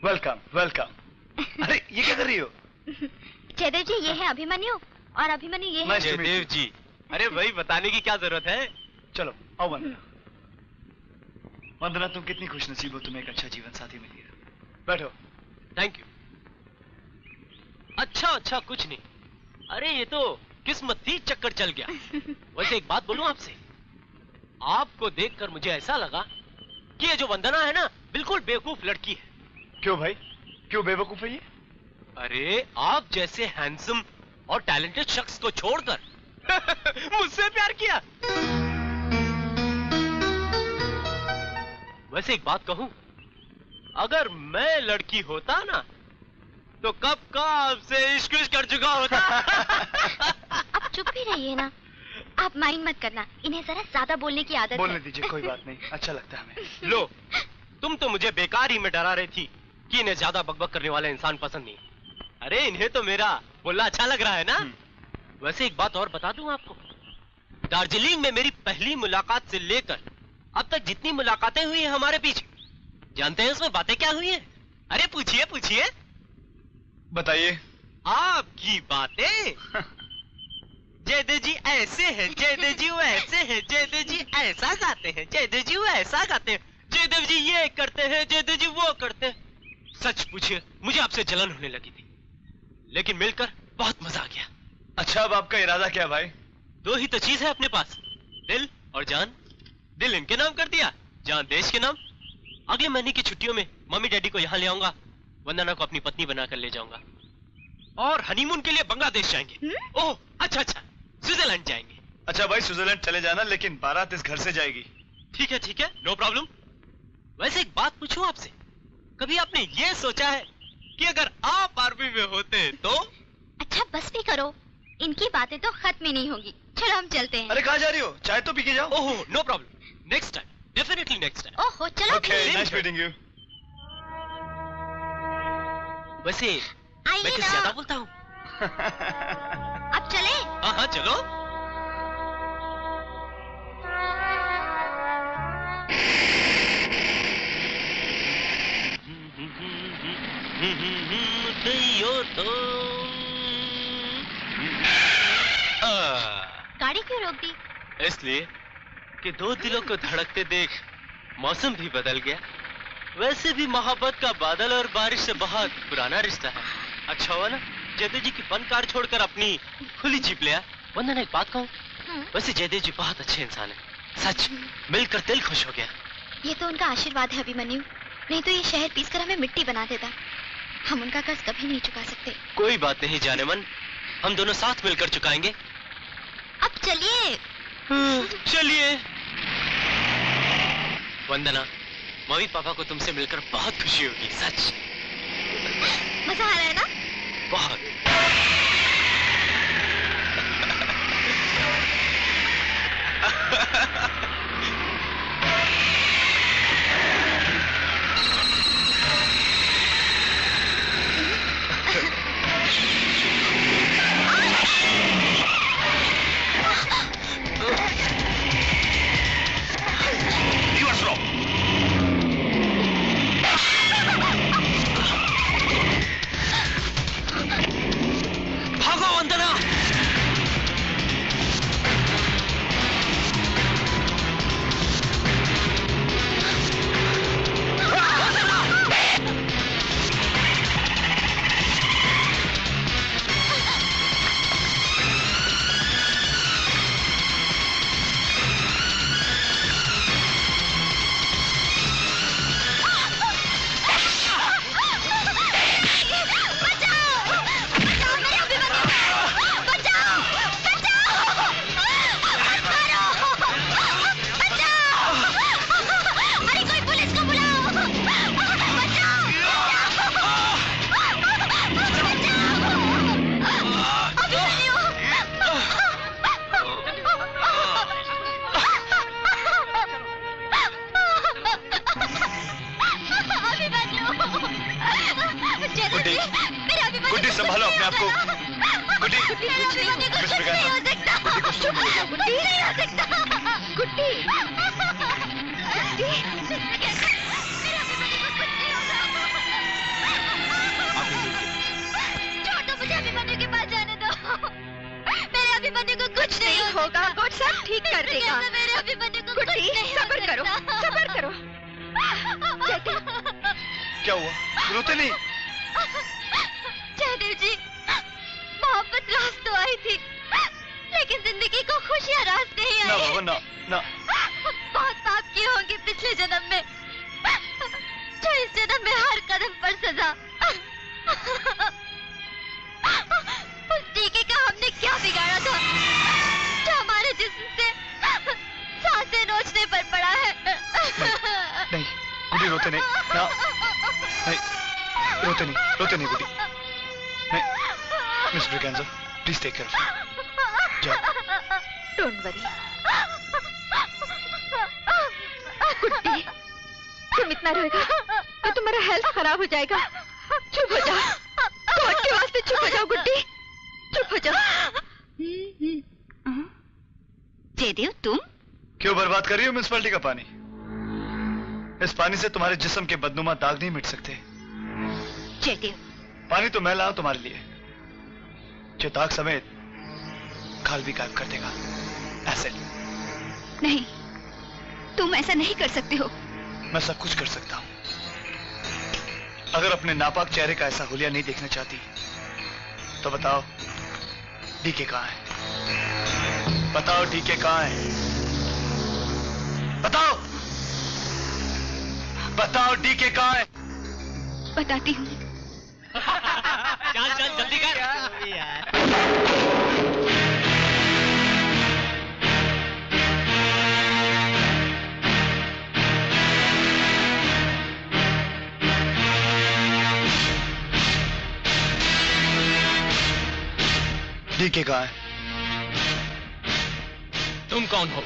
Welcome welcome. अरे ये क्या कर रही हो? जयदेव जी, ये है अभिमन्यु और अभिमन्यु ये है जयदेव जी। अरे वही बताने की क्या जरूरत है। चलो आओ वंदना। वंदना तुम कितनी खुशनसीब हो, तुम्हें एक अच्छा जीवन साथी मिल गया। बैठो। Thank you. अच्छा अच्छा कुछ नहीं। अरे ये तो किस्मत थी, चक्कर चल गया। वैसे एक बात बोलूं आपसे, आपको देखकर मुझे ऐसा लगा कि ये जो वंदना है ना, बिल्कुल बेवकूफ लड़की है। क्यों भाई, क्यों बेवकूफ है ये? अरे आप जैसे हैंडसम और टैलेंटेड शख्स को छोड़कर मुझसे प्यार किया। वैसे एक बात कहूं, अगर मैं लड़की होता ना तो कब का आपसे इश्क कर चुका होता। अब चुप भी रहिए ना, आप माइंड मत करना, इन्हें जरा ज्यादा बोलने की आदत बोलने है। दीजिए, कोई बात नहीं, अच्छा लगता है हमें। लो, तुम तो मुझे बेकार ही में डरा रही थी कि इन्हें ज्यादा बकबक करने वाले इंसान पसंद नहीं। अरे इन्हें तो मेरा बोलना अच्छा लग रहा है ना। वैसे एक बात और बता दूं आपको, दार्जिलिंग में मेरी पहली मुलाकात से लेकर अब तक जितनी मुलाकातें हुई हैं हमारे बीच, जानते हैं उसमें बातें क्या हुई हैं? अरे पूछिए पूछिए। बताइए। आपकी बातें। जयदेव जी ऐसे हैं, जयदेव जी वैसे हैं, जयदेव जी ऐसा गाते हैं, जयदेव जी वैसा गाते हैं, जयदेव जी ये करते हैं, जयदेव जी वो करते हैं। सच पूछिए, मुझे आपसे जलन होने लगी थी, लेकिन मिलकर बहुत मजा आ गया। अच्छा अब आपका इरादा क्या भाई? दो ही तो चीज है अपने पास, दिल और जान। दिल इनके नाम कर दिया, जान देश के नाम। अगले महीने की छुट्टियों में मम्मी डैडी को यहाँ ले आऊंगा, वंदना को अपनी पत्नी बनाकर ले जाऊंगा और हनीमून के लिए बांग्लादेश जाएंगे। ओह अच्छा अच्छा, स्विट्जरलैंड जाएंगे। अच्छा भाई स्विट्जरलैंड चले जाना, लेकिन बारात इस घर से जाएगी। ठीक है नो प्रॉब्लम। वैसे एक बात पूछूं आपसे, कभी आपने ये सोचा है कि अगर आप आर्मी में होते तो? अच्छा बस भी करो, इनकी बातें तो खत्म ही नहीं होगी। चलो हम चलते हैं। अरे कहाँ जा रही हो? चाय तो पी के जाओ। Oh no problem, next time, definitely next time. ओहो चलो। Okay, nice meeting you. वैसे मैं किससे ज्यादा बोलता हूँ? अब चले? हाँ चलो। गाड़ी क्यों रोक दी? इसलिए कि दो दिलों को धड़कते देख मौसम भी बदल गया। वैसे भी मोहब्बत का बादल और बारिश से बहुत पुराना रिश्ता है। अच्छा हुआ ना जयदेव जी की बंद कार छोड़कर अपनी खुली जीप लिया। वंदना एक बात कहूँ, वैसे जयदेव जी बहुत अच्छे इंसान हैं, सच मिलकर दिल खुश हो गया। ये तो उनका आशीर्वाद है अभिमन्यु, नहीं तो ये शहर पीसकर हमें मिट्टी बना देता। हम उनका कर्ज कभी नहीं चुका सकते। कोई बात नहीं जाने मन, हम दोनों साथ मिलकर चुकाएंगे। अब चलिए। चलिए। वंदना, मम्मी पापा को तुमसे मिलकर बहुत खुशी होगी, सच। मजा आ रहा है ना? बहुत। ठीक कर देगा। मेरे अभिमन्यु को गुड्डी, सब्र करो, सब्र करो। क्या हुआ? रोते नहीं? जयदेव जी, मोहब्बत रास तो आई थी, लेकिन जिंदगी को खुशियाँ रास नहीं ना आई। बाबा, ना ना। बहुत पाप किए होंगे पिछले जन्म में, जो इस जन्म में हर कदम पर सजा। उस टीके का हमने क्या बिगाड़ा था, जो हमारे जिस्म से सांसें नोचने पर पड़ा है? नहीं गुड्डी, रोते नहीं ना, नहीं रोते नहीं गुड्डी, नहीं। Miss Braganza, please take care of him. जाओ। डोंट वरी गुड्डी, तुम इतना रोएगा तो तुम्हारा हेल्थ खराब हो जाएगा। चुप हो जाओ, गॉड के वास्ते चुप हो जाओ गुड्डी, चुप हो जाओ। जयदेव, तुम क्यों बर्बाद कर रही हो म्युनिसिपैलिटी का पानी? इस पानी से तुम्हारे जिस्म के बदनुमा दाग नहीं मिट सकते। जयदेव, पानी तो मैं लाऊं तुम्हारे लिए, जो दाग समेत खाल भी गायब कर देगा। ऐसे नहीं, तुम ऐसा नहीं कर सकते हो। मैं सब कुछ कर सकता हूं। अगर अपने नापाक चेहरे का ऐसा हुलिया नहीं देखना चाहती तो बताओ डीके कहां है? बताओ डीके कहां है? बताओ, बताओ डीके कहां है? बताती हूँ। चल चल जल्दी कर यार। डीके कहां है? तुम कौन हो?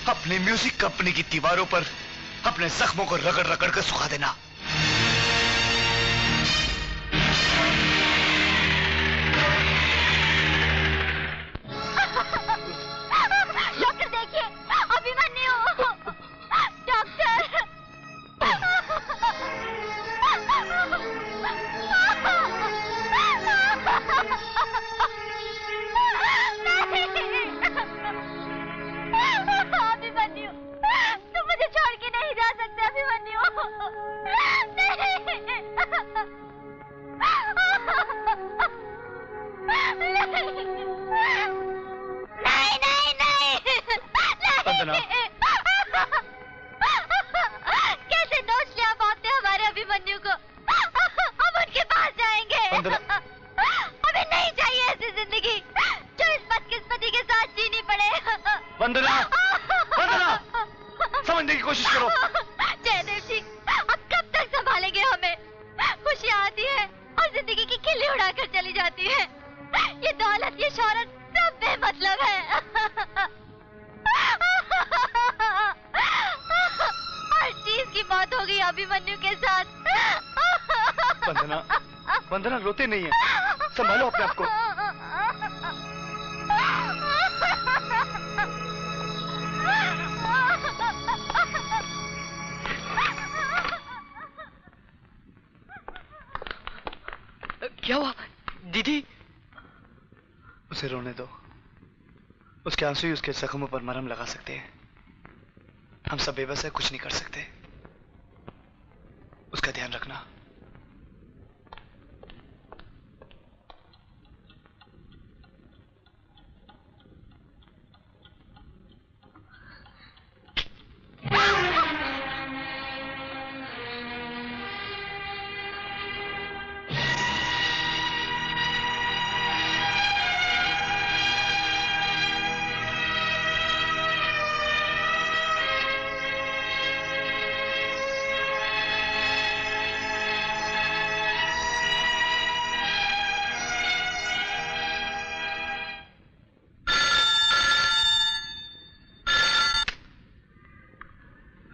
अपनी म्यूजिक कंपनी की दीवारों पर अपने जख्मों को रगड़ रगड़ कर सुखा देना। डॉक्टर देखिए, अभिमन्यु। डॉक्टर। नहीं। अभिमन्यु, तुम मुझे छोड़ के नहीं जा सकते अभिमन्यु। नहीं नहीं नहीं वंदना। कैसे नोच लिया बाप ने हमारे अभिमन्यु को। हम उनके पास जाएंगे। वंदना। हमें नहीं चाहिए ऐसी जिंदगी जो इस बदकिस्मती के साथ जीनी पड़े। वंदना, वंदना, समझने की कोशिश करो। जयदेव जी, अब कब तक संभालेंगे हमें? खुशियाँ आती है और जिंदगी की खिल्ली उड़ाकर चली जाती है। ये दौलत, ये शौहरत सब बेमतलब है। हर चीज की मौत हो गई अभिमन्यु के साथ। वंदना, वंदना रोते नहीं है, संभालो अपने आप को। क्या हुआ दीदी? उसे रोने दो, उसके आंसू ही उसके जख्मों पर मरहम लगा सकते हैं। हम सब बेबस है, कुछ नहीं कर सकते। उसका ध्यान रखना।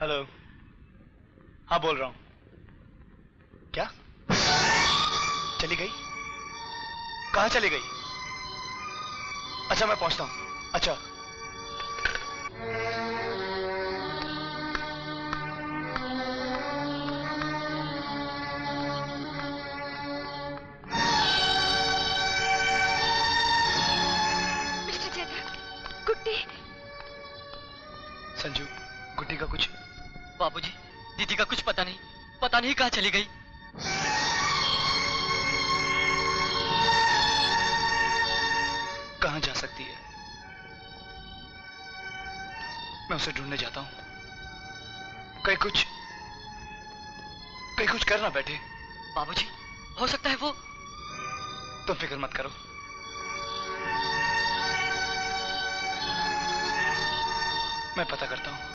हेलो, हाँ बोल रहा हूं। क्या चली गई? कहाँ चली गई? अच्छा मैं पहुंचता हूं। अच्छा मिस्टर जयदेव, गुड्डी। संजू, गुड्डी का कुछ? बाबूजी, दीदी का कुछ पता नहीं कहाँ चली गई। कहाँ जा सकती है? मैं उसे ढूंढने जाता हूं। कहीं कुछ कर ना बैठे। बाबूजी, हो सकता है वो। तुम फिक्र मत करो, मैं पता करता हूं।